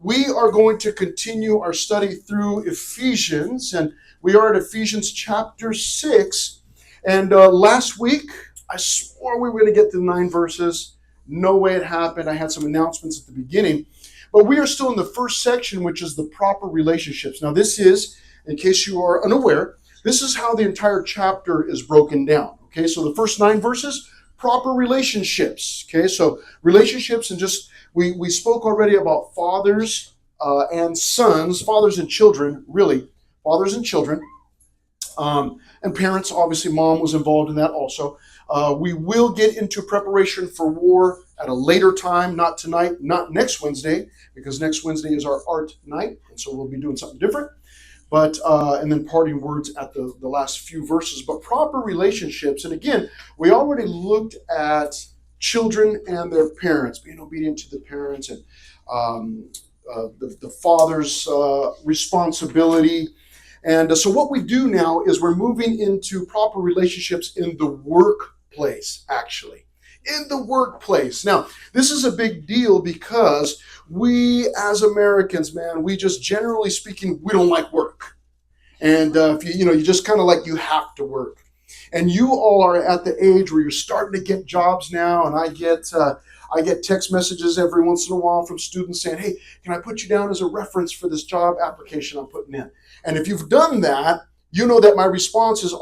We are going to continue our study through Ephesians, and we are at Ephesians chapter 6. And last week, I swore we were going to get to 9 verses. No way it happened. I had some announcements at the beginning. But we are still in the first section, which is the proper relationships. Now, this is, in case you are unaware, this is how the entire chapter is broken down. Okay, so the first 9 verses, proper relationships. Okay, so relationships, and just we spoke already about fathers and sons, fathers and children, really, fathers and children, and parents. Obviously, mom was involved in that also. We will get into preparation for war at a later time, not tonight, not next Wednesday, because next Wednesday is our art night, and so we'll be doing something different. But and then parting words at the last few verses. But proper relationships, and again, we already looked at children and their parents, being obedient to the parents, and the father's responsibility. And so what we do now is we're moving into proper relationships in the workplace, actually. In the workplace. Now, this is a big deal because we as Americans, man, we just generally speaking, we don't like work. And if you just kind of like you have to work. And you all are at the age where you're starting to get jobs now, and I get text messages every once in a while from students saying, "Hey, can I put you down as a reference for this job application I'm putting in?" And if you've done that, you know that my response is I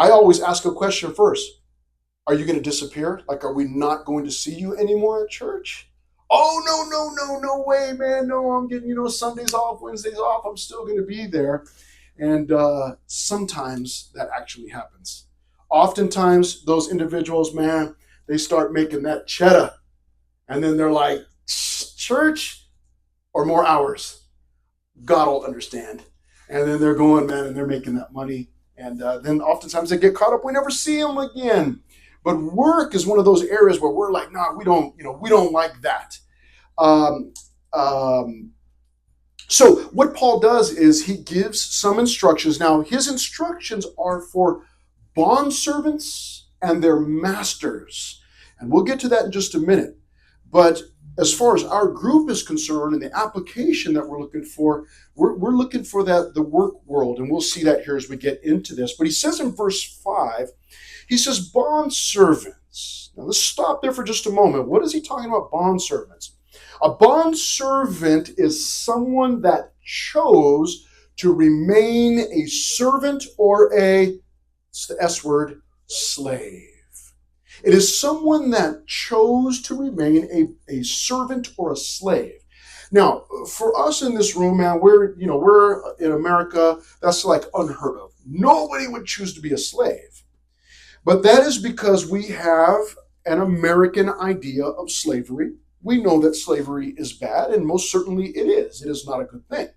always ask a question first. Are you going to disappear? Like, are we not going to see you anymore at church? Oh, no way, man. No, I'm getting, Sundays off, Wednesdays off. I'm still going to be there. And sometimes that actually happens. Oftentimes, those individuals, man, they start making that cheddar. And then they're like, church or more hours? God will understand. And then they're going, man, and they're making that money. And then oftentimes they get caught up. We never see them again. But work is one of those areas where we're like, nah, we don't like that. So what Paul does is he gives some instructions. Now, his instructions are for bondservants and their masters. And we'll get to that in just a minute. But as far as our group is concerned and the application that we're looking for, we're looking for the work world. And we'll see that here as we get into this. But he says in verse 5, he says bondservants. Now let's stop there for just a moment. What is he talking about, bondservants? A bondservant is someone that chose to remain a servant or it's the S word, slave. It is someone that chose to remain a servant or a slave. Now, for us in this room, man, we're in America, that's like unheard of. Nobody would choose to be a slave. But that is because we have an American idea of slavery. We know that slavery is bad, and most certainly it is. It is not a good thing.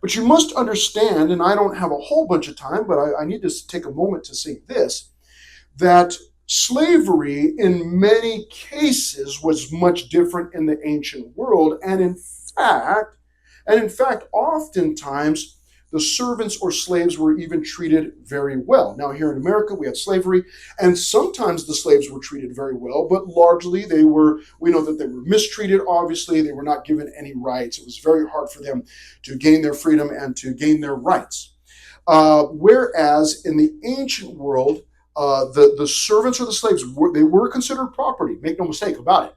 But you must understand, and I don't have a whole bunch of time, but I need to take a moment to say this, that slavery in many cases was much different in the ancient world. And in fact, oftentimes, the servants or slaves were even treated very well. Now, here in America, we had slavery, and sometimes the slaves were treated very well, but largely we know that they were mistreated, obviously. They were not given any rights. It was very hard for them to gain their freedom and to gain their rights. Whereas in the ancient world, the servants or the slaves, they were considered property. Make no mistake about it.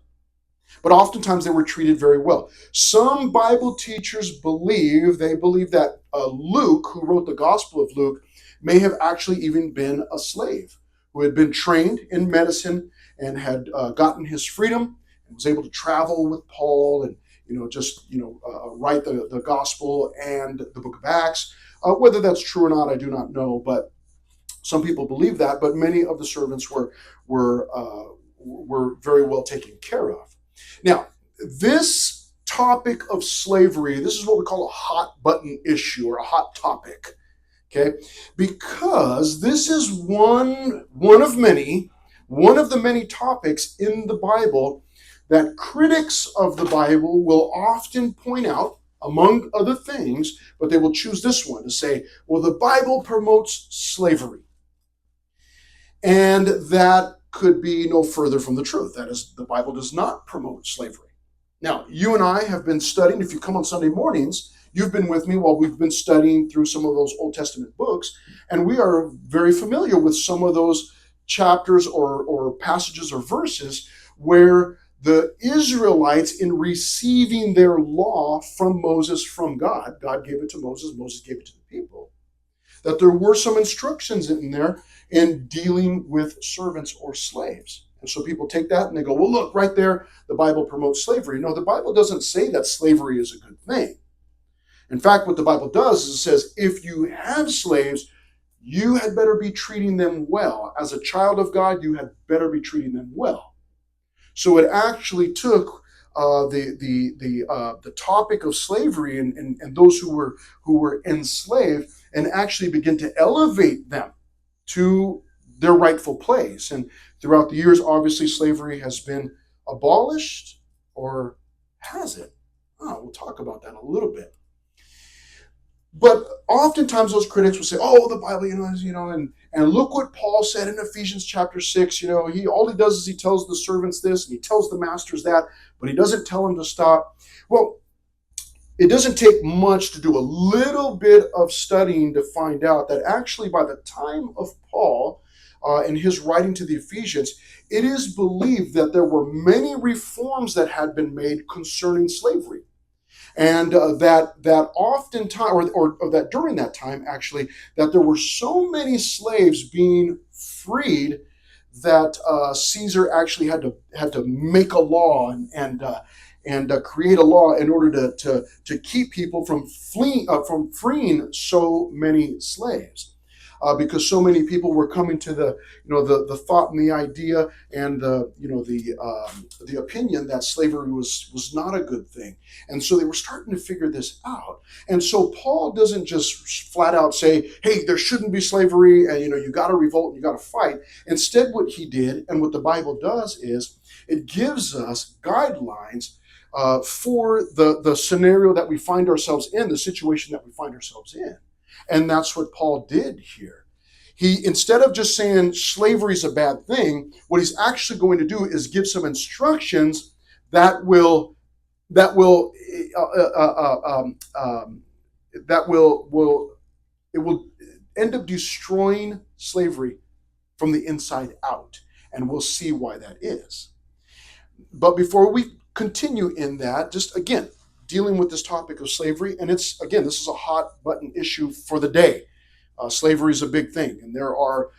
But oftentimes they were treated very well. Some Bible teachers believe that Luke, who wrote the Gospel of Luke, may have actually even been a slave who had been trained in medicine and had gotten his freedom and was able to travel with Paul and write the Gospel and the Book of Acts. Whether that's true or not, I do not know, but some people believe that. But many of the servants were very well taken care of. Now, this topic of slavery, this is what we call a hot button issue or a hot topic, okay? Because this is one of the many topics in the Bible that critics of the Bible will often point out, among other things, but they will choose this one to say, well, the Bible promotes slavery. And that could be no further from the truth. That is, the Bible does not promote slavery. Now, you and I have been studying. If you come on Sunday mornings, you've been with me while we've been studying through some of those Old Testament books, and we are very familiar with some of those chapters or passages or verses where the Israelites, in receiving their law from Moses, from God, God gave it to Moses, Moses gave it to the people, that there were some instructions in there in dealing with servants or slaves. And so people take that and they go, well, look, right there, the Bible promotes slavery. No, the Bible doesn't say that slavery is a good thing. In fact, what the Bible does is it says, if you have slaves, you had better be treating them well. As a child of God, you had better be treating them well. So it actually took the topic of slavery and those who were enslaved and actually begin to elevate them to their rightful place. And throughout the years, obviously, slavery has been abolished, or has it? Oh, we'll talk about that a little bit. But oftentimes those critics will say, "Oh, the Bible, and look what Paul said in Ephesians chapter 6. He all he does is he tells the servants this and he tells the masters that, but he doesn't tell them to stop." Well, it doesn't take much to do a little bit of studying to find out that actually by the time of Paul, in his writing to the Ephesians, it is believed that there were many reforms that had been made concerning slavery. And that oftentimes, or that during that time, actually, that there were so many slaves being freed that Caesar actually had to make a law and create a law in order to keep people from freeing so many slaves. Because so many people were coming to the thought and the idea and the opinion that slavery was not a good thing, and so they were starting to figure this out. And so Paul doesn't just flat out say, "Hey, there shouldn't be slavery, and you got to revolt and you got to fight." Instead, what he did and what the Bible does is it gives us guidelines for the scenario that we find ourselves in, the situation that we find ourselves in. And that's what Paul did here. He, instead of just saying slavery is a bad thing, what he's actually going to do is give some instructions that will that will it will end up destroying slavery from the inside out, and we'll see why that is. But before we continue in that, just again dealing with this topic of slavery, and it's again, this is a hot button issue for the day. Slavery is a big thing, and there are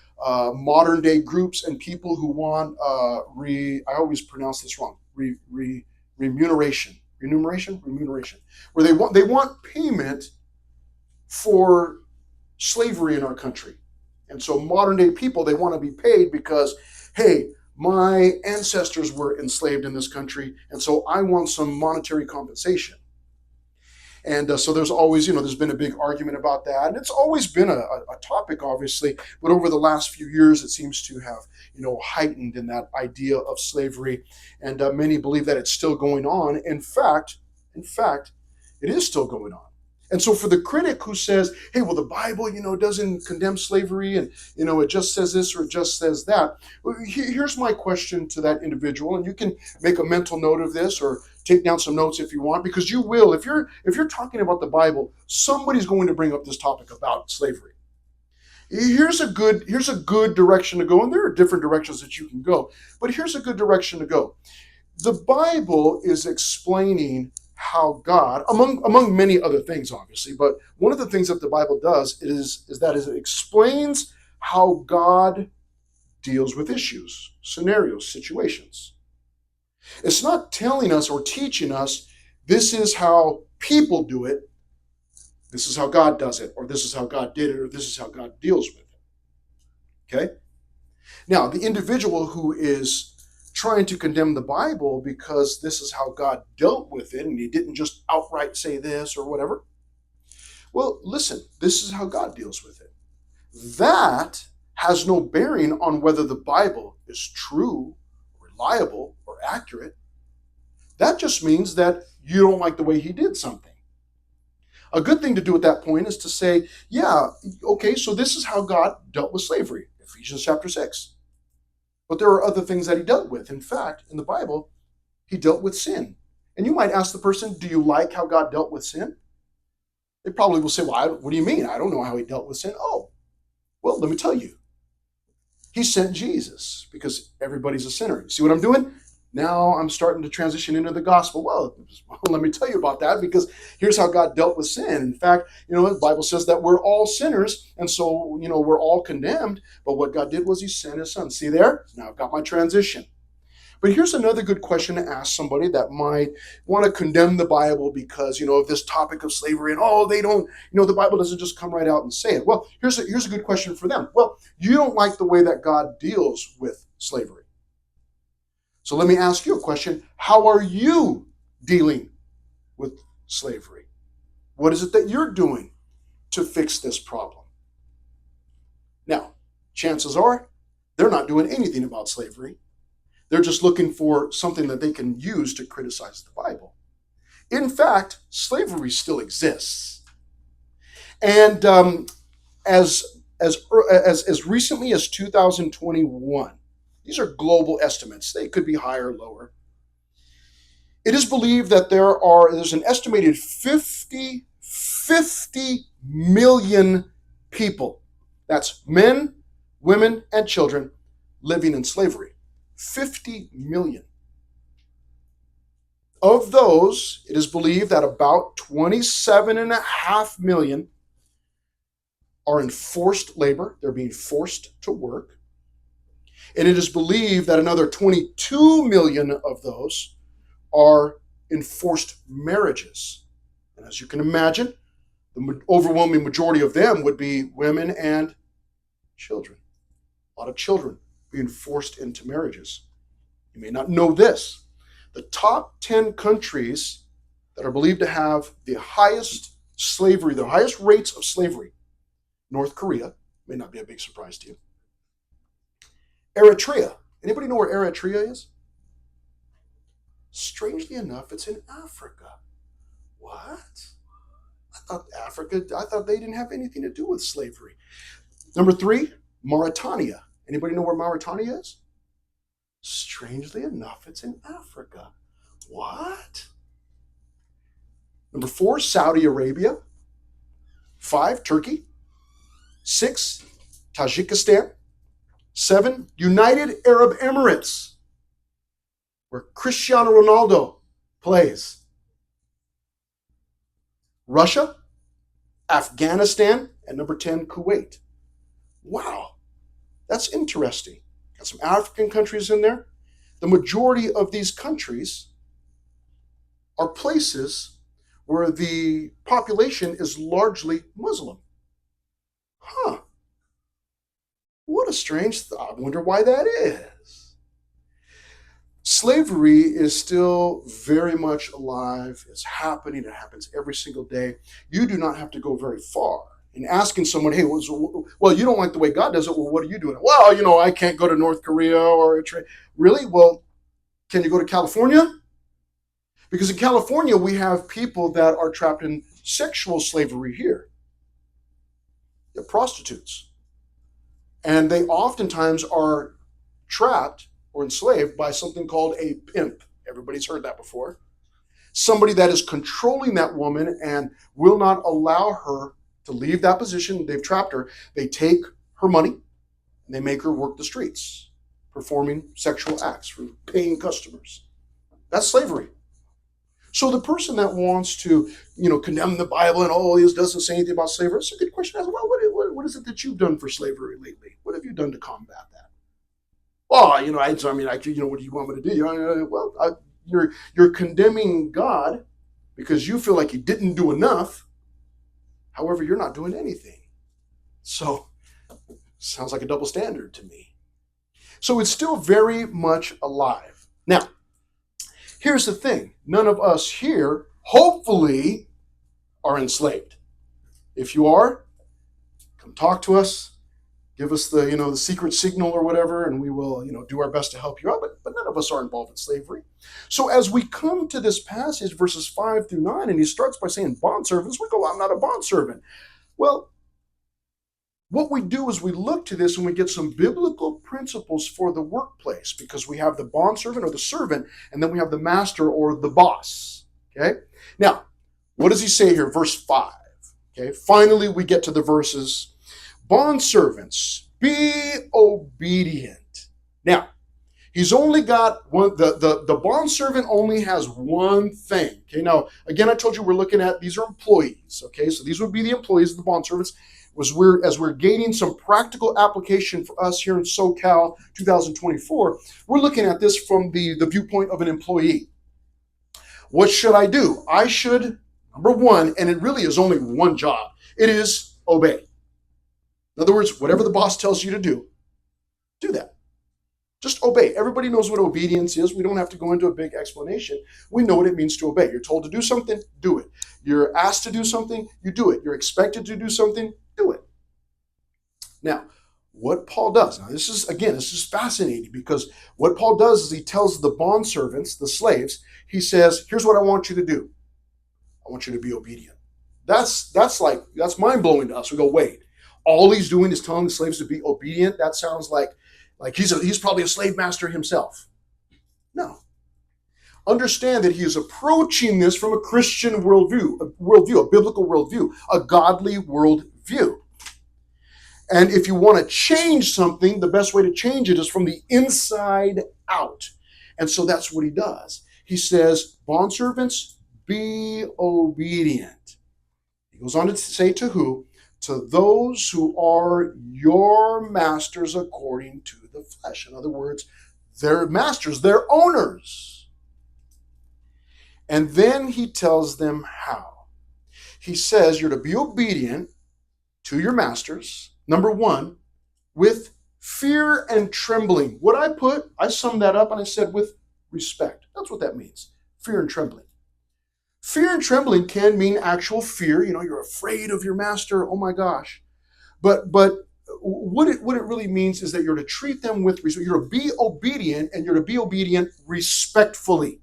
modern day groups and people who want I always pronounce this wrong, remuneration, where they want payment for slavery in our country. And so modern day people, they want to be paid because, hey, my ancestors were enslaved in this country, and so I want some monetary compensation. And so there's always, there's been a big argument about that. And it's always been a topic, obviously. But over the last few years, it seems to have, heightened in that idea of slavery. And many believe that it's still going on. In fact, it is still going on. And so for the critic who says, hey, well, the Bible, doesn't condemn slavery and, it just says this or it just says that. Well, here's my question to that individual. And you can make a mental note of this or take down some notes if you want, because you will. If you're talking about the Bible, somebody's going to bring up this topic about slavery. Here's a good direction to go. And there are different directions that you can go. But here's a good direction to go. The Bible is explaining how God, among many other things, obviously, but one of the things that the Bible does is that it explains how God deals with issues, scenarios, situations. It's not telling us or teaching us this is how people do it, this is how God does it, or this is how God did it, or this is how God deals with it. Okay? Now, the individual who is trying to condemn the Bible because this is how God dealt with it and he didn't just outright say this or whatever. Well, listen, this is how God deals with it. That has no bearing on whether the Bible is true, reliable, or accurate. That just means that you don't like the way he did something. A good thing to do at that point is to say, yeah, okay, so this is how God dealt with slavery, Ephesians chapter 6. But there are other things that he dealt with. In fact, in the Bible, he dealt with sin And you might ask the person, do you like how God dealt with sin? They probably will say, well, what do you mean? I don't know how he dealt with sin. Oh, well, let me tell you. He sent Jesus because everybody's a sinner. You see what I'm doing? Now I'm starting to transition into the gospel. Well, let me tell you about that, because here's how God dealt with sin. In fact, the Bible says that we're all sinners, and so, we're all condemned. But what God did was he sent his son. See there? Now I've got my transition. But here's another good question to ask somebody that might want to condemn the Bible because, of this topic of slavery, and, they don't, the Bible doesn't just come right out and say it. Well, here's a good question for them. Well, you don't like the way that God deals with slavery. So let me ask you a question. How are you dealing with slavery? What is it that you're doing to fix this problem? Now, chances are they're not doing anything about slavery. They're just looking for something that they can use to criticize the Bible. In fact, slavery still exists. And as recently as 2021, these are global estimates. They could be higher or lower. It is believed that there's an estimated 50 million people. That's men, women, and children living in slavery. 50 million. Of those, it is believed that about 27.5 million are in forced labor. They're being forced to work. And it is believed that another 22 million of those are in forced marriages. And as you can imagine, the overwhelming majority of them would be women and children. A lot of children being forced into marriages. You may not know this. The top 10 countries that are believed to have the highest rates of slavery. North Korea, may not be a big surprise to you. Eritrea. Anybody know where Eritrea is? Strangely enough, it's in Africa. What? I thought they didn't have anything to do with slavery. Number 3, Mauritania. Anybody know where Mauritania is? Strangely enough, it's in Africa. What? Number 4, Saudi Arabia. 5, Turkey. 6, Tajikistan. 7, United Arab Emirates, where Cristiano Ronaldo plays. Russia, Afghanistan, and number 10, Kuwait. Wow, that's interesting. Got some African countries in there. The majority of these countries are places where the population is largely Muslim. Huh. What a strange thought. I wonder why that is. Slavery is still very much alive. It's happening. It happens every single day. You do not have to go very far in asking someone, hey, well, you don't like the way God does it. Well, what are you doing? Well, I can't go to North Korea or really? Well, can you go to California? Because in California, we have people that are trapped in sexual slavery here. They're prostitutes. And they oftentimes are trapped or enslaved by something called a pimp. Everybody's heard that before. Somebody that is controlling that woman and will not allow her to leave that position. They've trapped her. They take her money and they make her work the streets, performing sexual acts for paying customers. That's slavery. So the person that wants to, condemn the Bible and this doesn't say anything about slavery, it's a good question. Well, what is it that you've done for slavery lately? What have you done to combat that? Well, what do you want me to do? You're condemning God because you feel like he didn't do enough. However, you're not doing anything. So, sounds like a double standard to me. So it's still very much alive. Now, here's the thing. None of us here, hopefully, are enslaved. If you are, come talk to us. Give us the secret signal or whatever, and we will do our best to help you out. But none of us are involved in slavery. So as we come to this passage, verses 5 through 9, and he starts by saying bondservants, we go, I'm not a bondservant. Well, what we do is we look to this and we get some biblical principles for the workplace, because we have the bondservant or the servant, and then we have the master or the boss. Okay? Now, what does he say here? Verse 5. Okay, finally we get to the verses. Bondservants, be obedient. Now, he's only got one, the bondservant only has one thing. Okay, now again, I told you we're looking at, these are employees. Okay, so these would be the employees of the bondservants. As we're gaining some practical application for us here in SoCal 2024, we're looking at this from the viewpoint of an employee. What should I do? I should, number one, and it really is only one job, it is obey. In other words, whatever the boss tells you to do that. Just obey. Everybody knows what obedience is. We don't have to go into a big explanation. We know what it means to obey. You're told to do something, do it. You're asked to do something, you do it. You're expected to do something, do it. Now, what Paul does, now this is fascinating, because what Paul does is he tells the bondservants, the slaves, he says, here's what I want you to do. I want you to be obedient. That's mind-blowing to us. We go, wait, all he's doing is telling the slaves to be obedient? That sounds like he's probably a slave master himself. No. Understand that he is approaching this from a Christian worldview, a biblical worldview, a godly worldview. And if you want to change something, the best way to change it is from the inside out. And so that's what he does. He says, bondservants, be obedient. He goes on to say to who? To those who are your masters according to the flesh. In other words, they're masters, they're owners. And then he tells them how. He says you're to be obedient to your masters, number one, with fear and trembling. What I summed that up and I said with respect. That's what that means, fear and trembling. Fear and trembling can mean actual fear. You're afraid of your master. Oh my gosh. But what it really means is that you're to treat them with respect. You're to be obedient, and you're to be obedient respectfully.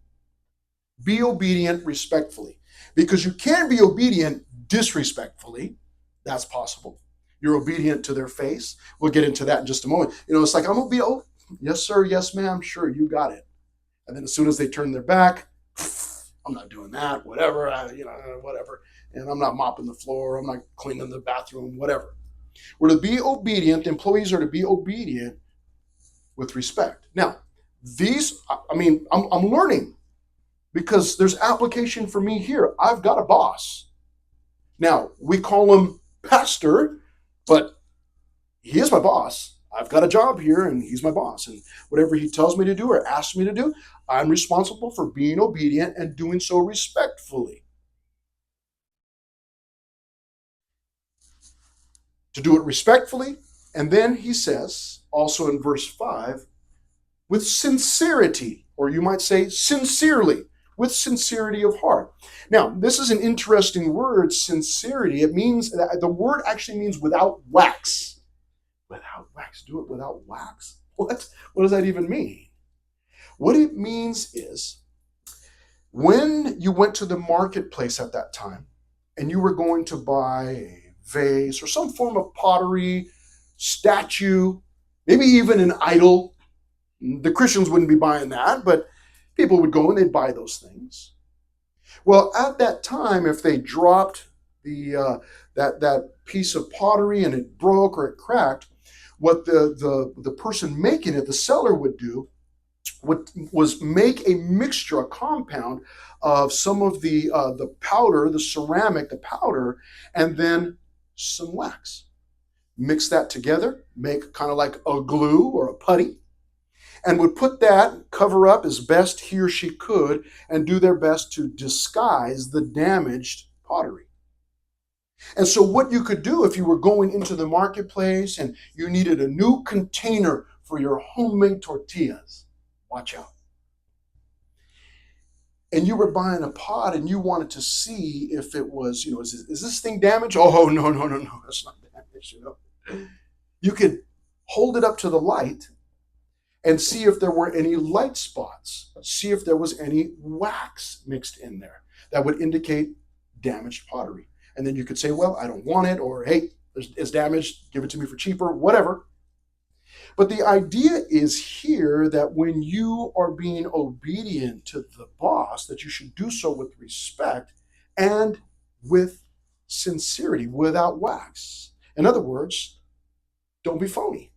Be obedient respectfully. Because you can be obedient disrespectfully. That's possible. You're obedient to their face. We'll get into that in just a moment. It's like, I'm going to be, oh, yes, sir, yes, ma'am, sure, you got it. And then as soon as they turn their back, I'm not doing that, whatever, whatever. And I'm not mopping the floor. I'm not cleaning the bathroom, whatever. We're to be obedient. Employees are to be obedient with respect. Now, I'm learning, because there's application for me here. I've got a boss. Now, we call him pastor, but he is my boss. I've got a job here, and he's my boss. And whatever he tells me to do or asks me to do, I'm responsible for being obedient and doing so respectfully. To do it respectfully. And then he says, also in verse 5, with sincerity, or you might say sincerely, with sincerity of heart. Now, this is an interesting word, sincerity. It means, the word actually means without wax. Without wax. Do it without wax? What does that even mean? What it means is, when you went to the marketplace at that time and you were going to buy a vase or some form of pottery, statue, maybe even an idol, the Christians wouldn't be buying that, but people would go and they'd buy those things. Well, at that time, if they dropped that piece of pottery and it broke or it cracked, what the person making it, the seller, would do was make a mixture, a compound of some of the powder, the ceramic, the powder, and then some wax. Mix that together, make kind of like a glue or a putty, and would put that, cover up as best he or she could, and do their best to disguise the damaged pottery. And so what you could do if you were going into the marketplace and you needed a new container for your homemade tortillas, watch out. And you were buying a pot and you wanted to see if it was, is this thing damaged? Oh, no, it's not damaged, You could hold it up to the light and see if there were any light spots, see if there was any wax mixed in there that would indicate damaged pottery. And then you could say, well, I don't want it, or hey, It's damaged, give it to me for cheaper, whatever. But the idea is here that when you are being obedient to the boss, that you should do so with respect and with sincerity, without wax. In other words, don't be phony.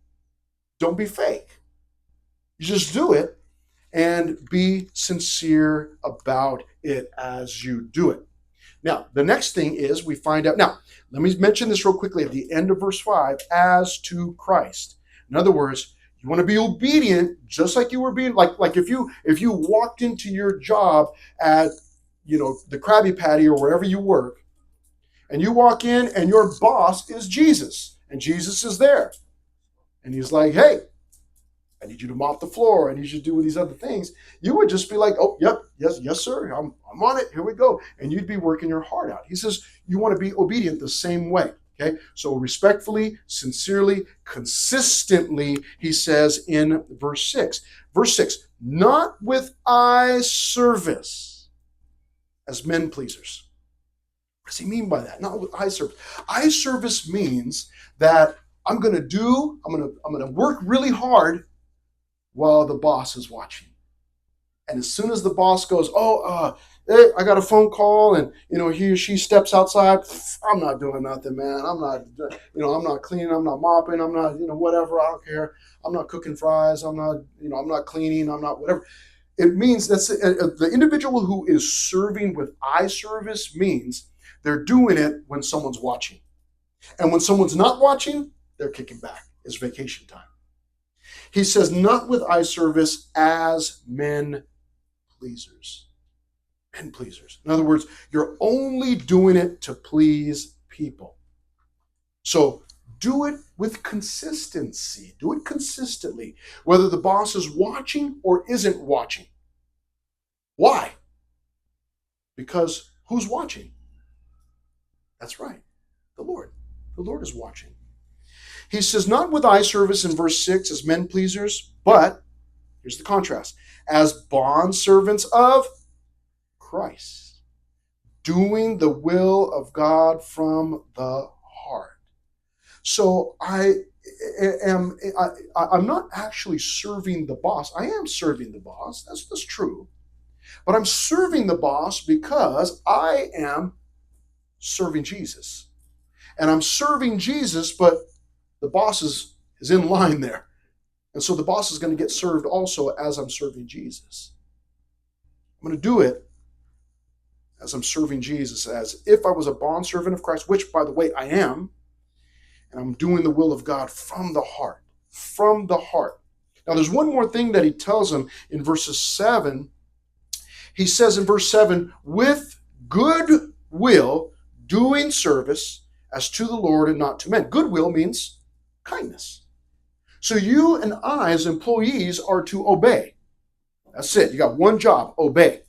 Don't be fake. You just do it and be sincere about it as you do it. Now, the next thing is we find out. Now, let me mention this real quickly at the end of verse 5 as to Christ. In other words, you want to be obedient just like you were being like if you walked into your job at the Krabby Patty or wherever you work, and you walk in and your boss is Jesus, and Jesus is there. And he's like, hey, I need you to mop the floor. I need you to do these other things. You would just be like, oh, yep, yes, sir. I'm on it. Here we go. And you'd be working your heart out. He says you want to be obedient the same way. Okay. So respectfully, sincerely, consistently, he says in verse 6. Verse 6, not with eye service as men pleasers. What does he mean by that? Not with eye service. Eye service means that I'm going to work really hard while the boss is watching. And as soon as the boss goes, hey, I got a phone call, and he or she steps outside, I'm not doing nothing, man. I'm not cleaning, I'm not mopping, I'm not, whatever, I don't care. I'm not cooking fries, I'm not cleaning, I'm not whatever. It means that's the individual who is serving with eye service means they're doing it when someone's watching. And when someone's not watching, they're kicking back. It's vacation time. He says, not with eye service as men pleasers. Men pleasers. In other words, you're only doing it to please people. So do it with consistency. Do it consistently, whether the boss is watching or isn't watching. Why? Because who's watching? That's right, the Lord. The Lord is watching. He says, not with eye service in verse 6 as men pleasers, but, here's the contrast, as bond servants of Christ, doing the will of God from the heart. So I'm not actually serving the boss. I am serving the boss. That's true. But I'm serving the boss because I am serving Jesus. And I'm serving Jesus, but the boss is in line there. And so the boss is going to get served also as I'm serving Jesus. I'm going to do it as I'm serving Jesus, as if I was a bondservant of Christ, which, by the way, I am. And I'm doing the will of God from the heart. From the heart. Now, there's one more thing that he tells them in verses 7. He says in verse 7, with good will, doing service as to the Lord and not to men. Goodwill means kindness. So you and I as employees are to obey. That's it. You got one job, obey.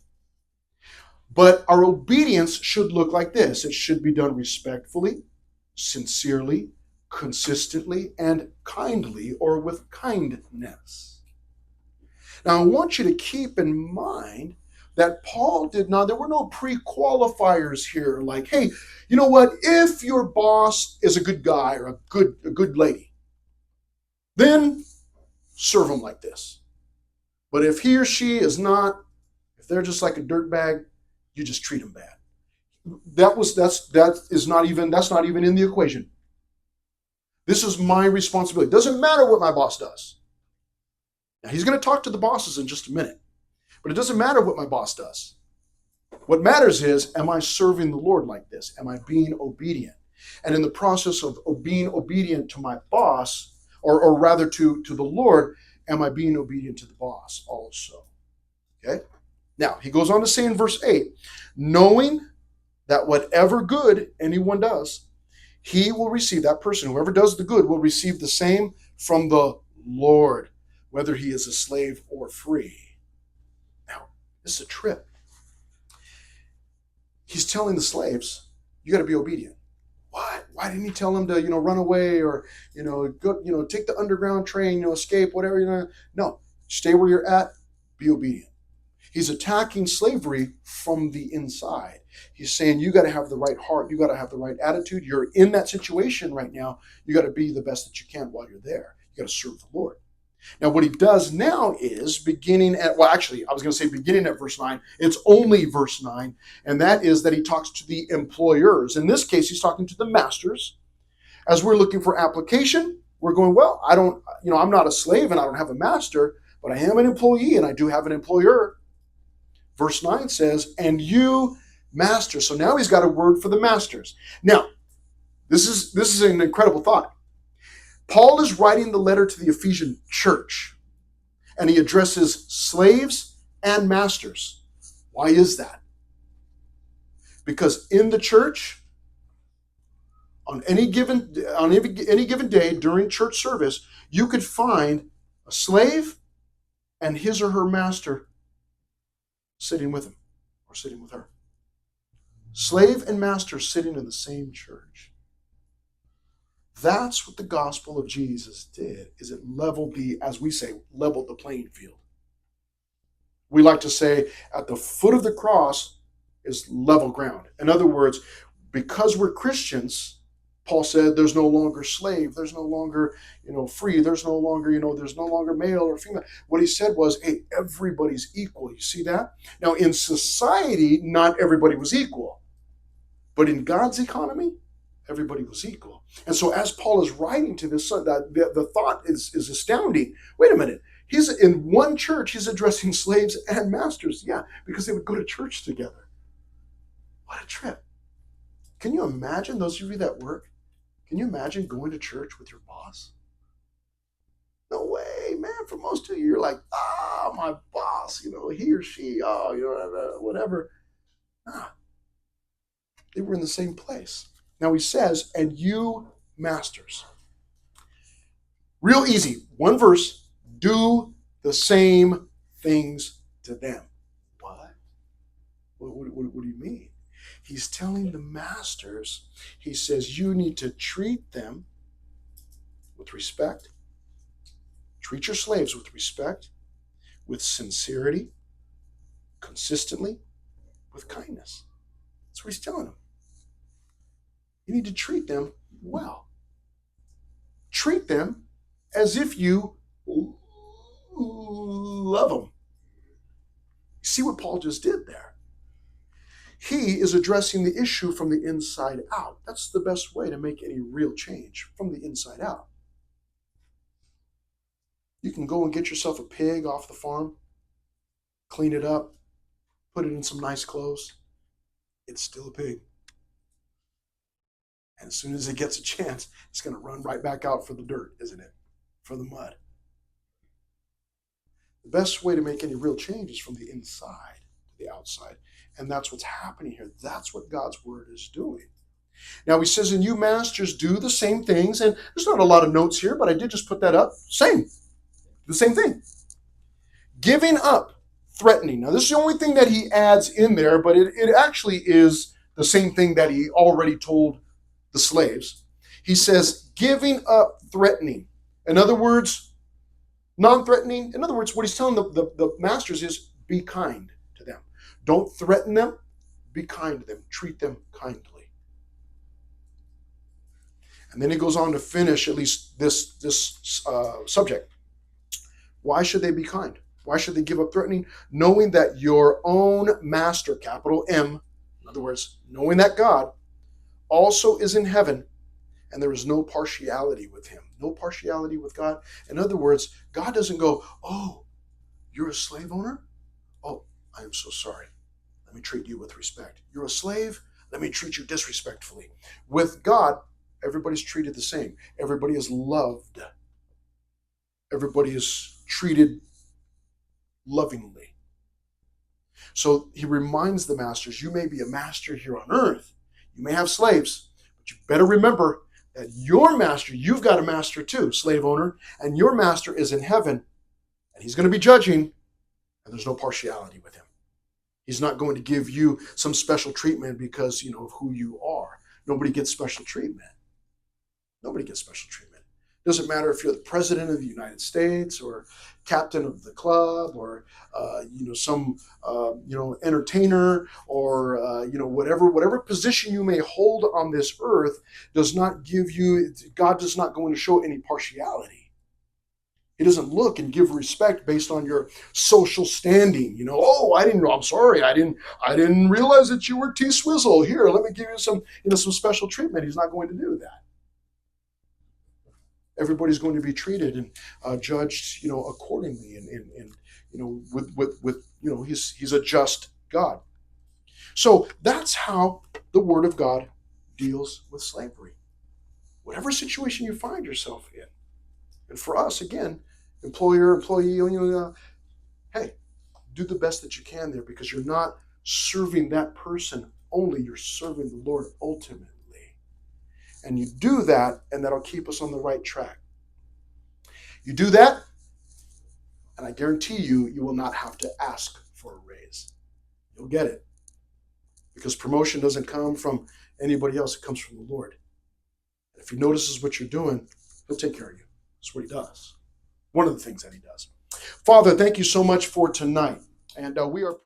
But our obedience should look like this. It should be done respectfully, sincerely, consistently, and kindly, or with kindness. Now, I want you to keep in mind that Paul there were no pre-qualifiers here, like, hey, you know what, if your boss is a good guy or a good lady, then serve them like this. But if he or she is not, if they're just like a dirtbag, you just treat them bad. That's not even in the equation. This is my responsibility. It doesn't matter what my boss does. Now, he's going to talk to the bosses in just a minute, but it doesn't matter what my boss does. What matters is, am I serving the Lord like this? Am I being obedient? And in the process of being obedient to my boss, or rather to the Lord, am I being obedient to the boss also? Okay? Now, he goes on to say in verse 8, knowing that whatever good anyone does, he will receive, that person, whoever does the good, will receive the same from the Lord, whether he is a slave or free. Now, this is a trip. He's telling the slaves, you got to be obedient. What? Why didn't he tell them to, run away or, go, take the underground train, escape, whatever, No, stay where you're at, be obedient. He's attacking slavery from the inside. He's saying you got to have the right heart. You got to have the right attitude. You're in that situation right now. You got to be the best that you can while you're there. You got to serve the Lord. Now, what he does now is beginning at, well, actually, I was going to say beginning at verse 9. It's only verse 9. And that is that he talks to the employers. In this case, he's talking to the masters. As we're looking for application, we're going, well, I'm not a slave and I don't have a master, but I am an employee and I do have an employer. Verse 9 says, and you masters. So now he's got a word for the masters. Now, this is an incredible thought. Paul is writing the letter to the Ephesian church, and he addresses slaves and masters. Why is that? Because in the church, on any given day during church service, you could find a slave and his or her master sitting with him or sitting with her. Slave and master sitting in the same church. That's what the gospel of Jesus did, is it leveled leveled the playing field. We like to say at the foot of the cross is level ground. In other words, because we're Christians, Paul said there's no longer slave, there's no longer, free, there's no longer male or female. What he said was, hey, everybody's equal. You see that? Now, in society, not everybody was equal. But in God's economy, everybody was equal. And so as Paul is writing to this, the thought is astounding. Wait a minute. He's in one church, he's addressing slaves and masters. Yeah, because they would go to church together. What a trip. Can you imagine, those of you that work, can you imagine going to church with your boss? No way, man. For most of you, you're like, my boss, he or she, whatever. They were in the same place. Now he says, and you masters. Real easy. One verse. Do the same things to them. What? What do you mean? He's telling the masters, he says, you need to treat them with respect. Treat your slaves with respect, with sincerity, consistently, with kindness. That's what he's telling them. You need to treat them well. Treat them as if you love them. You see what Paul just did there? He is addressing the issue from the inside out. That's the best way to make any real change, from the inside out. You can go and get yourself a pig off the farm, clean it up, put it in some nice clothes. It's still a pig. And as soon as it gets a chance, it's going to run right back out for the dirt, isn't it? For the mud. The best way to make any real change is from the inside to the outside. And that's what's happening here. That's what God's word is doing. Now he says, and you masters do the same things. And there's not a lot of notes here, but I did just put that up. The same thing. Giving up, threatening. Now this is the only thing that he adds in there, but it actually is the same thing that he already told the slaves. He says, giving up, threatening. In other words, non-threatening. In other words, what he's telling the masters is be kind to them. Don't threaten them. Be kind to them. Treat them kindly. And then he goes on to finish at least this subject. Why should they be kind? Why should they give up threatening? Knowing that your own master, capital M, in other words, knowing that God also is in heaven, and there is no partiality with him. No partiality with God. In other words, God doesn't go, oh, you're a slave owner? Oh, I am so sorry. Let me treat you with respect. You're a slave? Let me treat you disrespectfully. With God, everybody's treated the same. Everybody is loved. Everybody is treated lovingly. So he reminds the masters, you may be a master here on earth. You may have slaves, but you better remember that your master, you've got a master too, slave owner, and your master is in heaven, and he's going to be judging, and there's no partiality with him. He's not going to give you some special treatment because, of who you are. Nobody gets special treatment. Nobody gets special treatment. Doesn't matter if you're the president of the United States or captain of the club or some entertainer or whatever position you may hold on this earth does not give you. God does not go in to show any partiality. He doesn't look and give respect based on your social standing. Oh, I didn't know. I'm sorry. I didn't realize that you were T Swizzle. Here, let me give you some special treatment. He's not going to do that. Everybody's going to be treated and judged, accordingly, and he's a just God. So that's how the Word of God deals with slavery. Whatever situation you find yourself in, and for us, again, employer, employee, hey, do the best that you can there because you're not serving that person only, you're serving the Lord ultimately. And you do that, and that'll keep us on the right track. You do that, and I guarantee you will not have to ask for a raise. You'll get it. Because promotion doesn't come from anybody else, it comes from the Lord. And if He notices what you're doing, He'll take care of you. That's what He does. One of the things that He does. Father, thank you so much for tonight. And we are